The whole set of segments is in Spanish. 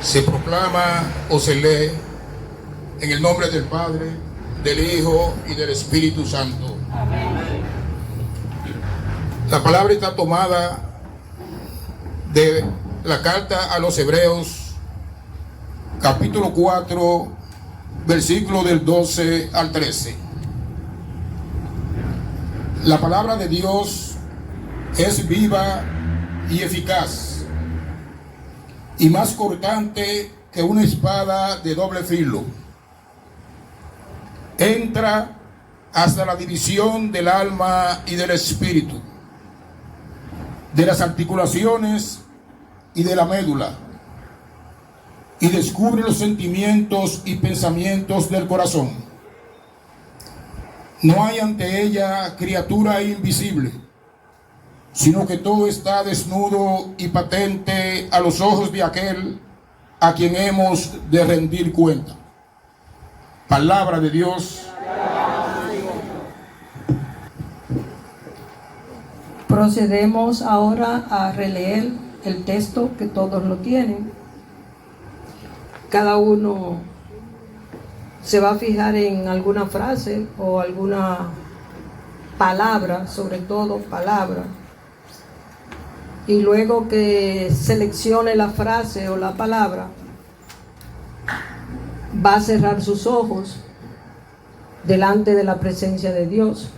Se proclama o se lee en el nombre del Padre, del Hijo y del Espíritu Santo. Amén. La palabra está tomada de la carta a los Hebreos, capítulo 4, versículo del 12 al 13. La palabra de Dios es viva y eficaz, y más cortante que una espada de doble filo. Entra hasta la división del alma y del espíritu, de las articulaciones y de la médula, y descubre los sentimientos y pensamientos del corazón. No hay ante ella criatura invisible, sino que todo está desnudo y patente a los ojos de aquel a quien hemos de rendir cuenta. Palabra de Dios. Procedemos ahora a releer el texto, que todos lo tienen. Cada uno se va a fijar en alguna frase o alguna palabra, sobre todo palabra. Y luego que seleccione la frase o la palabra, va a cerrar sus ojos delante de la presencia de Dios,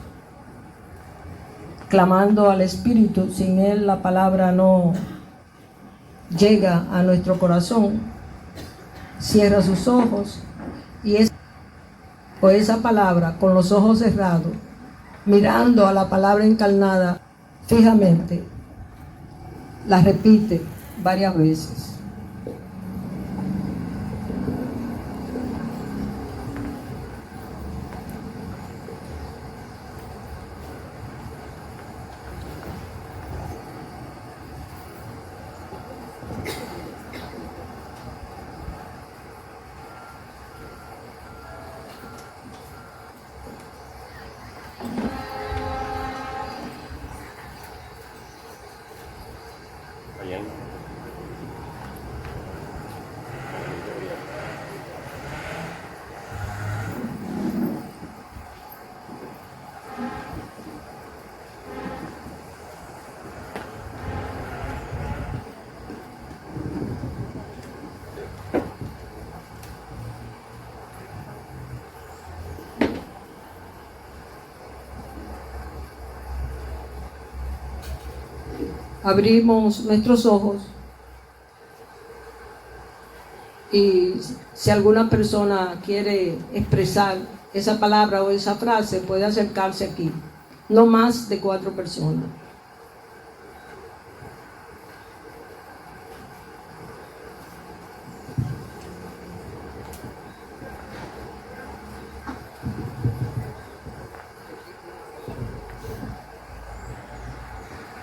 clamando al Espíritu. Sin Él la palabra no llega a nuestro corazón. Cierra sus ojos y esa palabra, con los ojos cerrados, mirando a la palabra encarnada fijamente, la repite varias veces. Abrimos nuestros ojos y si alguna persona quiere expresar esa palabra o esa frase, puede acercarse aquí. No más de 4 personas.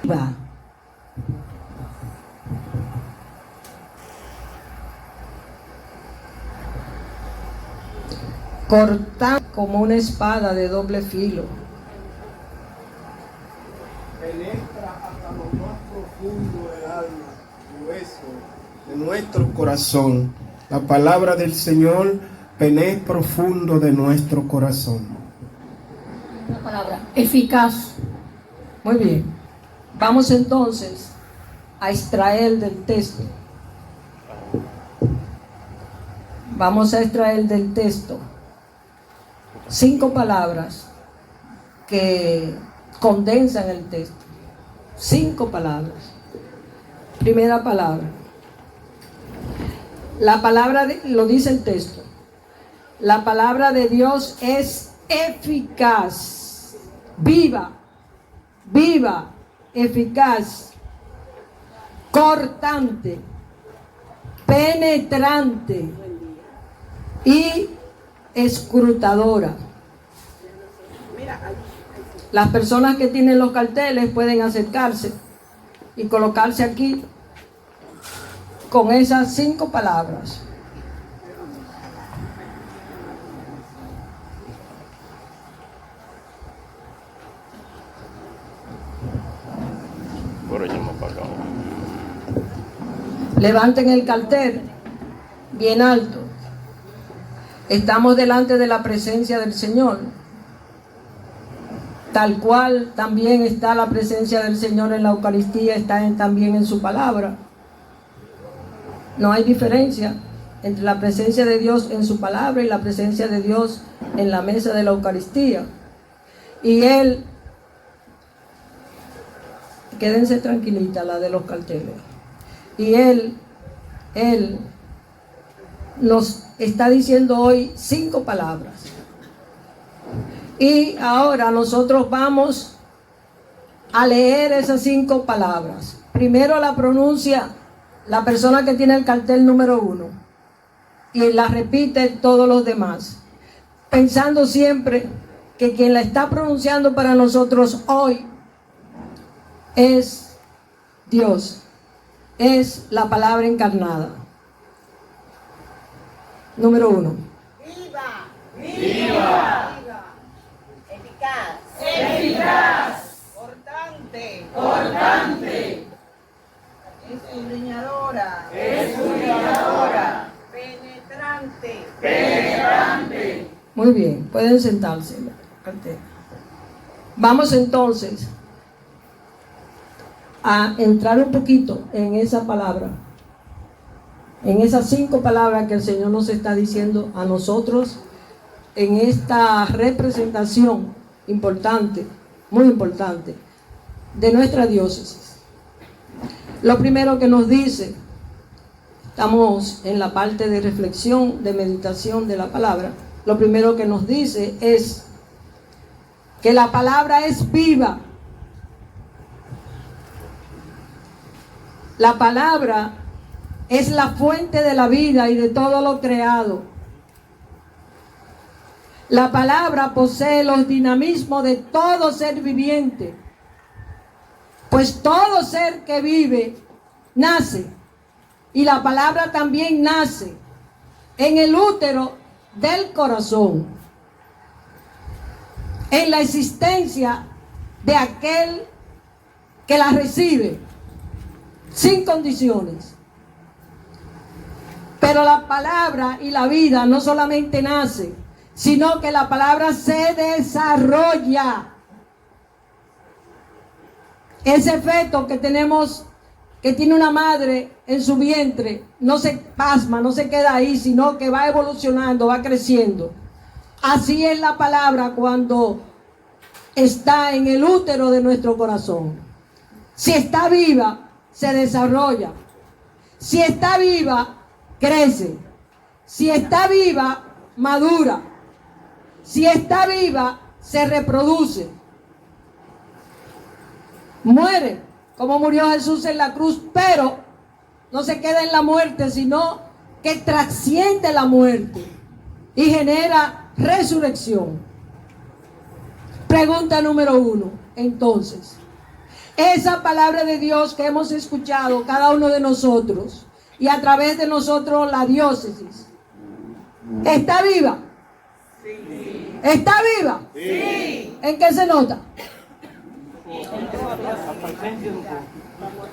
Va. Cortar como una espada de doble filo. Penetra hasta lo más profundo del alma y hueso de nuestro corazón. La palabra del Señor penetra profundo de nuestro corazón. La palabra eficaz. Muy bien. Vamos entonces a extraer del texto. Vamos a extraer del texto 5 palabras que condensan el texto. 5 palabras. Primera palabra. La palabra lo dice el texto. La palabra de Dios es eficaz, viva, eficaz, cortante, penetrante y escrutadora. Las personas que tienen los carteles pueden acercarse y colocarse aquí con esas 5 palabras. Levanten el cartel bien alto. Estamos delante de la presencia del Señor, tal cual también está la presencia del Señor en la Eucaristía, también en su palabra. No hay diferencia entre la presencia de Dios en su palabra y la presencia de Dios en la mesa de la Eucaristía. Y Él, quédense tranquilita la de los carteles, y Él nos está diciendo hoy 5 palabras. Y ahora nosotros vamos a leer esas 5 palabras. Primero la pronuncia la persona que tiene el cartel número 1 y la repite todos los demás, pensando siempre que quien la está pronunciando para nosotros hoy es Dios, es la palabra encarnada. Número 1. ¡Viva! ¡Viva! Eficaz. Eficaz. Cortante. Cortante. Escudriñadora. Escudriñadora. Penetrante. Penetrante. Muy bien, pueden sentarse. Vamos entonces a entrar un poquito en esa palabra, en esas 5 palabras que el Señor nos está diciendo a nosotros en esta representación importante, muy importante, de nuestra diócesis. Lo primero que nos dice, estamos en la parte de reflexión, de meditación de la palabra, lo primero que nos dice es que la palabra es viva. La palabra es la fuente de la vida y de todo lo creado. La palabra posee los dinamismos de todo ser viviente, pues todo ser que vive nace, y la palabra también nace en el útero del corazón, en la existencia de aquel que la recibe, sin condiciones. Pero la palabra y la vida no solamente nace, sino que la palabra se desarrolla. Ese feto que tenemos, que tiene una madre en su vientre, no se pasma, no se queda ahí, sino que va evolucionando, va creciendo. Así es la palabra cuando está en el útero de nuestro corazón. Si está viva, se desarrolla. Si está viva, crece. Si está viva, madura. Si está viva, se reproduce. Muere, como murió Jesús en la cruz, pero no se queda en la muerte, sino que trasciende la muerte y genera resurrección. Pregunta número 1, entonces. Esa palabra de Dios que hemos escuchado cada uno de nosotros y a través de nosotros la diócesis, ¿está viva? Sí. ¿Está viva? Sí. ¿En qué se nota?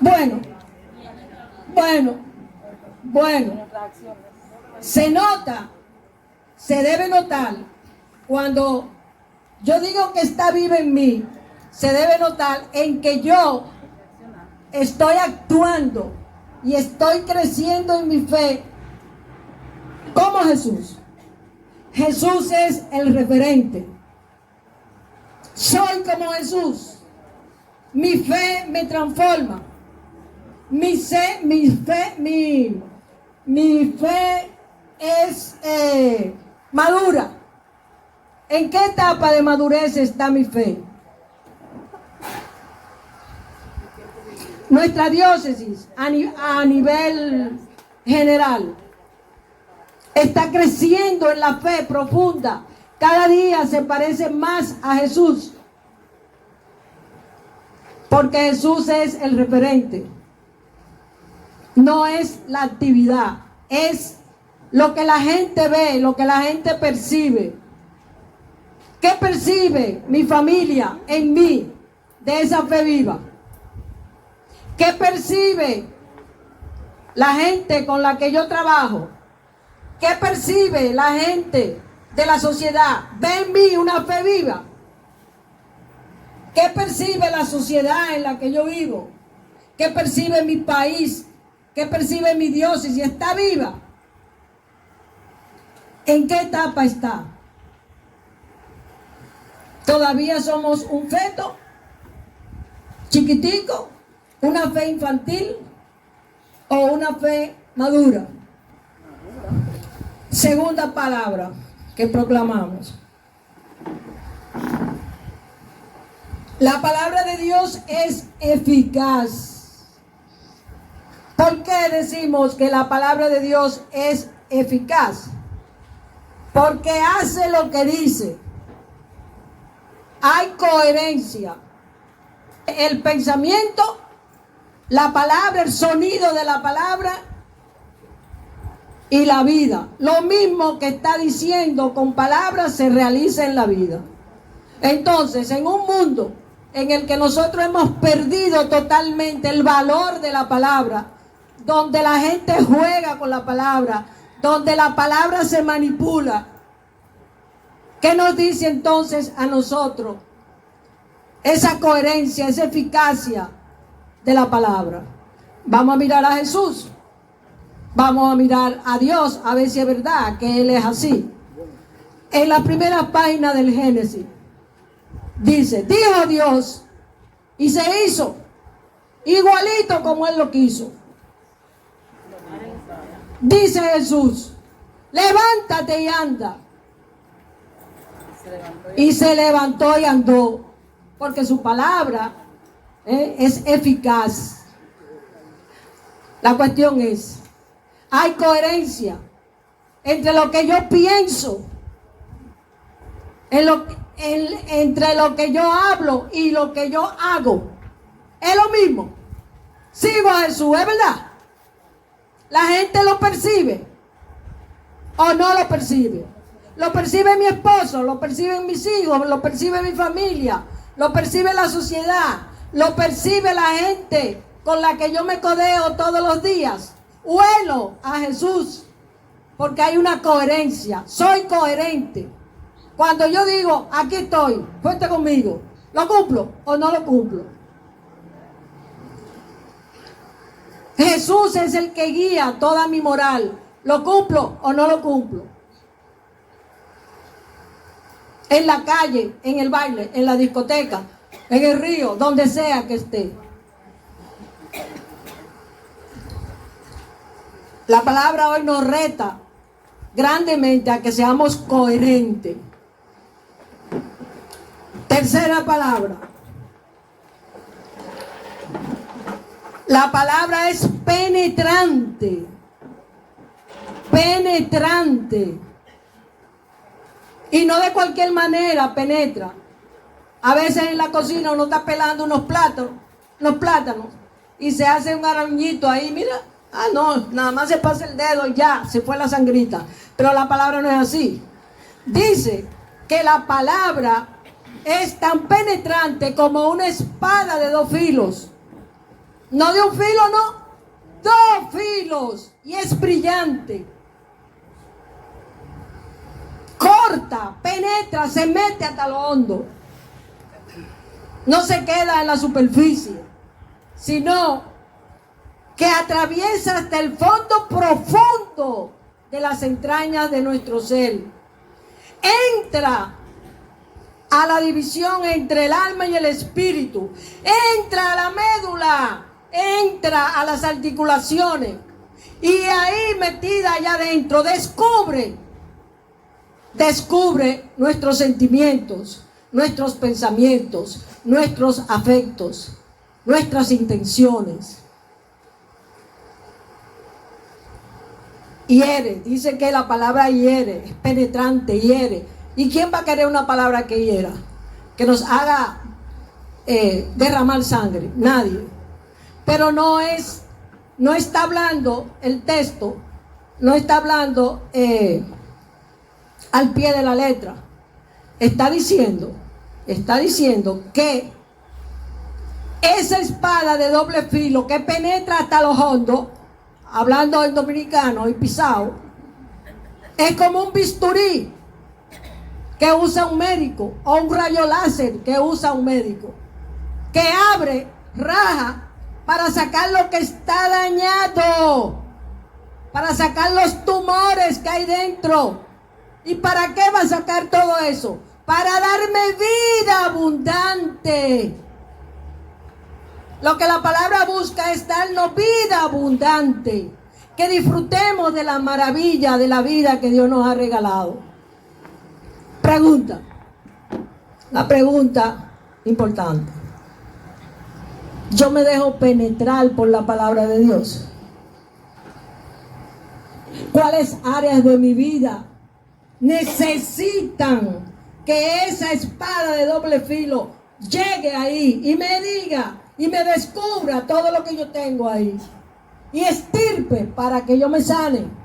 Bueno. Se nota, se debe notar cuando yo digo que está viva en mí. Se debe notar en que yo estoy actuando y estoy creciendo en mi fe como Jesús. Jesús es el referente. Soy como Jesús. Mi fe me transforma. Mi fe es madura. ¿En qué etapa de madurez está mi fe? Nuestra diócesis a nivel general está creciendo en la fe profunda. Cada día se parece más a Jesús, porque Jesús es el referente. No es la actividad, es lo que la gente ve, lo que la gente percibe. ¿Qué percibe mi familia en mí de esa fe viva? ¿Qué percibe la gente con la que yo trabajo ¿Qué percibe la gente de la sociedad? ¿Ve en mí una fe viva? ¿Qué percibe la sociedad en la que yo vivo? ¿Qué percibe mi país? ¿Qué percibe mi diócesis? ¿Está viva? ¿En qué etapa está? ¿Todavía somos un feto chiquitico? ¿Una fe infantil? ¿O una fe madura? Segunda palabra que proclamamos. La palabra de Dios es eficaz. ¿Por qué decimos que la palabra de Dios es eficaz? Porque hace lo que dice. Hay coherencia. El pensamiento, la palabra, el sonido de la palabra y la vida. Lo mismo que está diciendo con palabras se realiza en la vida. Entonces, en un mundo en el que nosotros hemos perdido totalmente el valor de la palabra, donde la gente juega con la palabra, donde la palabra se manipula, ¿qué nos dice entonces a nosotros esa coherencia, esa eficacia de la palabra? Vamos a mirar a Jesús, vamos a mirar a Dios, a ver si es verdad que Él es así. En la primera página del Génesis dice, dijo Dios y se hizo igualito como Él lo quiso. Dice Jesús, levántate y anda. Y se levantó y andó, porque su palabra es eficaz. La cuestión es, hay coherencia entre lo que yo pienso, entre lo que yo hablo y lo que yo hago. Es lo mismo. Sigo a Jesús, ¿es verdad? La gente lo percibe o no lo percibe. Lo percibe mi esposo, lo perciben mis hijos, lo percibe mi familia, lo percibe la sociedad, lo percibe la gente con la que yo me codeo todos los días. Huelo a Jesús porque hay una coherencia. Soy coherente. Cuando yo digo, aquí estoy, fuerte conmigo, ¿lo cumplo o no lo cumplo? Jesús es el que guía toda mi moral. ¿Lo cumplo o no lo cumplo? En la calle, en el baile, en la discoteca, en el río, donde sea que esté. La palabra hoy nos reta grandemente a que seamos coherentes. Tercera palabra. La palabra es penetrante. Penetrante. Y no de cualquier manera penetra. A veces en la cocina uno está pelando unos plátanos y se hace un arañito ahí, mira. Ah, no, nada más se pasa el dedo y ya, se fue la sangrita. Pero la palabra no es así. Dice que la palabra es tan penetrante como una espada de 2 filos. No de un filo, no. 2 filos. Y es brillante. Corta, penetra, se mete hasta lo hondo. No se queda en la superficie, sino que atraviesa hasta el fondo profundo de las entrañas de nuestro ser. Entra a la división entre el alma y el espíritu. Entra a la médula, entra a las articulaciones. Y ahí metida allá adentro, descubre nuestros sentimientos, nuestros pensamientos, nuestros afectos, nuestras intenciones. Hiere, dice que la palabra hiere, es penetrante, hiere. ¿Y quién va a querer una palabra que hiera? Que nos haga derramar sangre. Nadie. Pero no está hablando el texto, no está hablando al pie de la letra. Está diciendo que esa espada de doble filo que penetra hasta los hondos, hablando en dominicano y pisado, Es como un bisturí que usa un médico, o un rayo láser que usa un médico, que abre, raja, para sacar lo que está dañado, para sacar los tumores que hay dentro. ¿Y para qué va a sacar todo eso? Para darme vida abundante. Lo que la palabra busca es darnos vida abundante, que disfrutemos de la maravilla de la vida que Dios nos ha regalado. Pregunta, la pregunta importante. ¿Yo me dejo penetrar por la palabra de Dios? ¿Cuáles áreas de mi vida necesitan que esa espada de doble filo llegue ahí y me diga y me descubra todo lo que yo tengo ahí y estirpe para que yo me sane?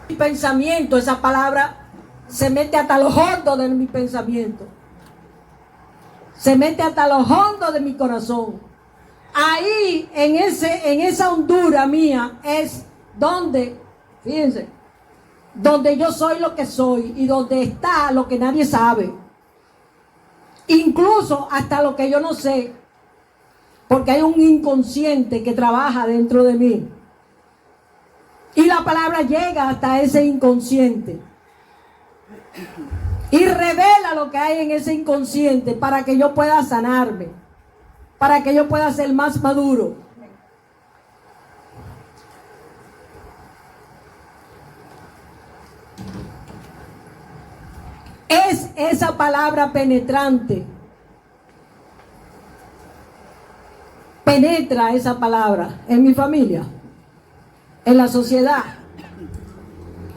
Mi pensamiento, esa palabra se mete hasta los hondos de mi pensamiento, se mete hasta los hondos de mi corazón. Ahí, en esa hondura mía, es donde, fíjense, donde yo soy lo que soy y donde está lo que nadie sabe, incluso hasta lo que yo no sé, porque hay un inconsciente que trabaja dentro de mí y la palabra llega hasta ese inconsciente y revela lo que hay en ese inconsciente para que yo pueda sanarme, para que yo pueda ser más maduro. Es esa palabra penetrante. Penetra esa palabra en mi familia, en la sociedad.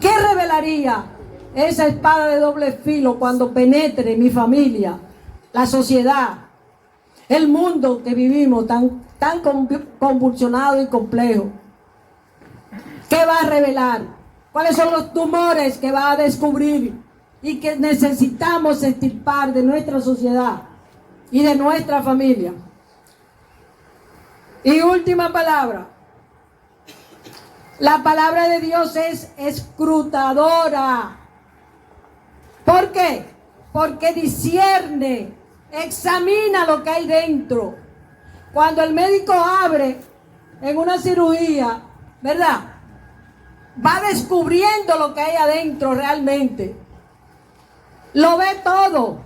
¿Qué revelaría esa espada de doble filo cuando penetre mi familia, la sociedad, el mundo que vivimos tan convulsionado y complejo? ¿Qué va a revelar? ¿Cuáles son los tumores que va a descubrir y que necesitamos extirpar de nuestra sociedad y de nuestra familia? Y última palabra. La palabra de Dios es escrutadora. ¿Por qué? Porque discierne, examina lo que hay dentro. Cuando el médico abre en una cirugía, ¿verdad?, va descubriendo lo que hay adentro realmente. Lo ve todo.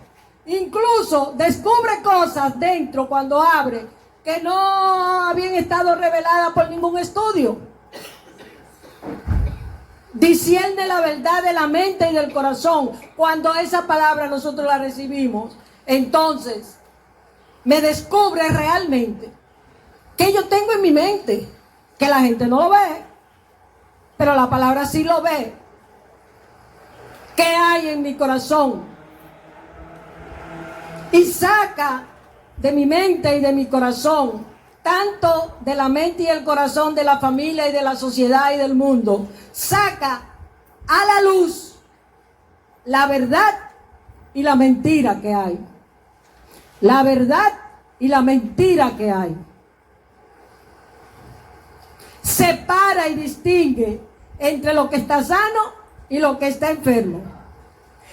Incluso descubre cosas dentro cuando abre que no habían estado reveladas por ningún estudio. Discierne la verdad de la mente y del corazón. Cuando esa palabra nosotros la recibimos, entonces me descubre realmente que yo tengo en mi mente, que la gente no lo ve, pero la palabra sí lo ve. ¿Qué hay en mi corazón? Y saca de mi mente y de mi corazón, tanto de la mente y el corazón de la familia y de la sociedad y del mundo, saca a la luz la verdad y la mentira que hay. La verdad y la mentira que hay. Separa y distingue entre lo que está sano y lo que está enfermo,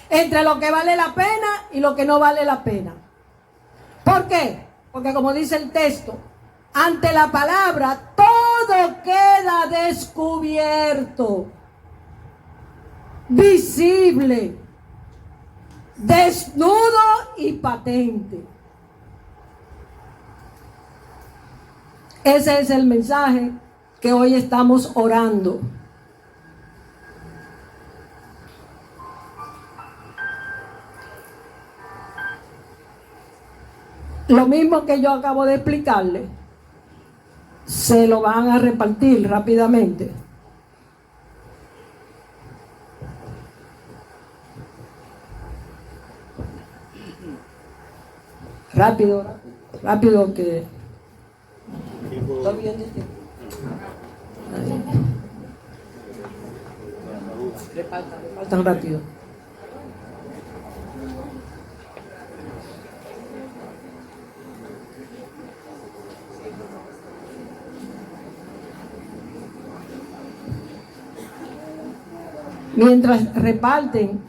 entre lo que vale la pena y lo que no vale la pena. ¿Por qué? Porque como dice el texto, ante la palabra todo queda descubierto, visible, desnudo y patente. Ese es el mensaje que hoy estamos orando. Lo mismo que yo acabo de explicarle, se lo van a repartir rápidamente. Rápido que... ¿Estoy bien de tiempo? Repartan rápido. mientras reparten,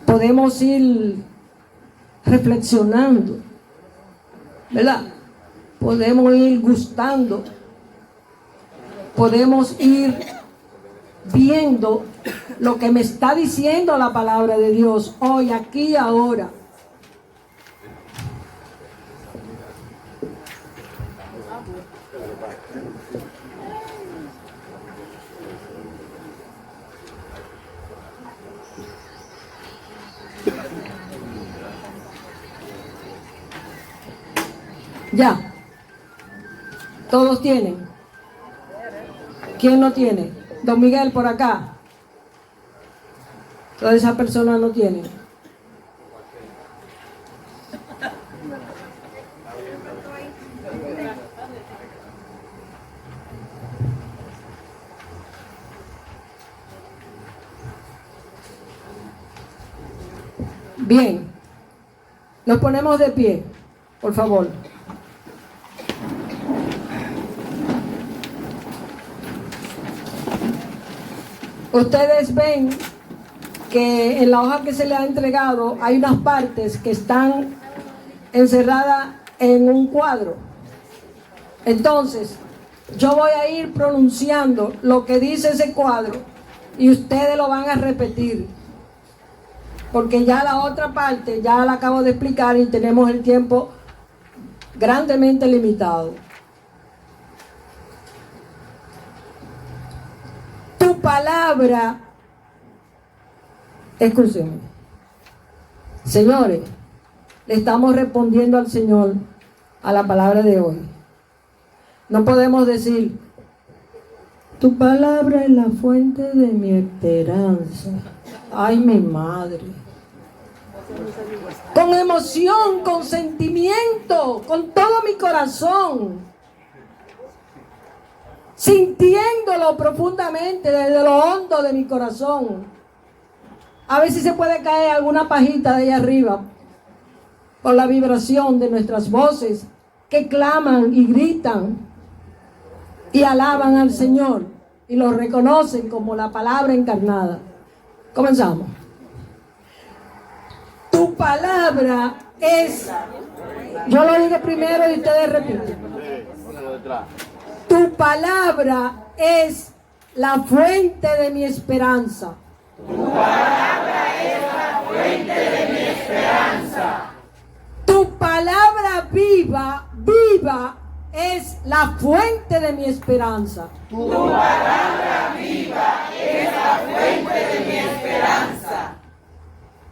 podemos ir reflexionando, ¿verdad? Podemos ir gustando, podemos ir viendo lo que me está diciendo la palabra de Dios hoy, aquí, ahora. Ya. Todos tienen. ¿Quién no tiene? Don Miguel por acá. Todas esas personas no tienen. Bien. Nos ponemos de pie, por favor. Ustedes ven que en la hoja que se le ha entregado hay unas partes que están encerradas en un cuadro. Entonces, yo voy a ir pronunciando lo que dice ese cuadro y ustedes lo van a repetir. Porque ya la otra parte ya la acabo de explicar y tenemos el tiempo grandemente limitado. Tu palabra, escúchenme, señores, le estamos respondiendo al Señor a la palabra de hoy. No podemos decir, tu palabra es la fuente de mi esperanza. Ay, mi madre. Con emoción, con sentimiento, con todo mi corazón, sintiéndolo profundamente desde lo hondo de mi corazón. A ver si se puede caer alguna pajita de ahí arriba por la vibración de nuestras voces que claman y gritan y alaban al Señor y lo reconocen como la palabra encarnada. Comenzamos. Tu palabra es... Yo lo digo primero y ustedes repiten. Tu palabra es la fuente de mi esperanza. Tu palabra es la fuente de mi esperanza. Tu palabra viva, viva, es la fuente de mi esperanza. Tu palabra viva es la fuente de mi esperanza.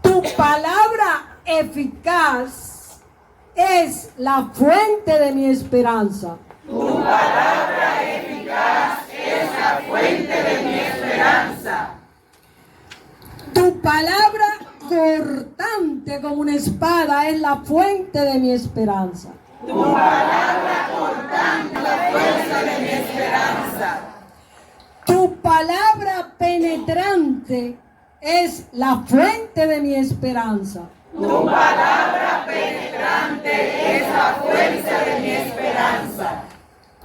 Tu palabra eficaz es la fuente de mi esperanza. Tu palabra eficaz es la fuente de mi esperanza. Tu palabra cortante como una espada es la fuente de mi esperanza. Tu palabra cortante es la fuente de mi esperanza. Tu palabra penetrante es la fuente de mi esperanza. Tu palabra penetrante es la fuente de mi esperanza.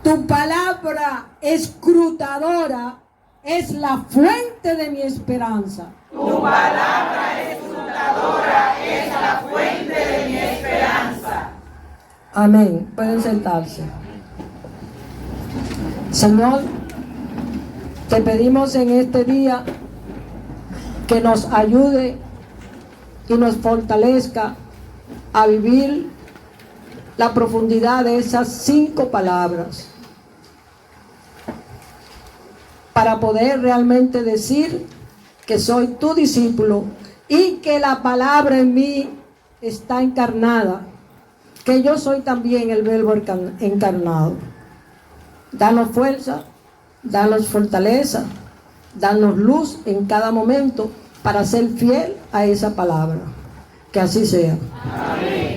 Tu palabra escrutadora es la fuente de mi esperanza. Tu palabra escrutadora es la fuente de mi esperanza. Amén. Pueden sentarse. Señor, te pedimos en este día que nos ayude y nos fortalezca a vivir la profundidad de esas 5 palabras para poder realmente decir que soy tu discípulo y que la palabra en mí está encarnada, que yo soy también el verbo encarnado. Danos fuerza, danos fortaleza, danos luz en cada momento para ser fiel a esa palabra. Que así sea. Amén.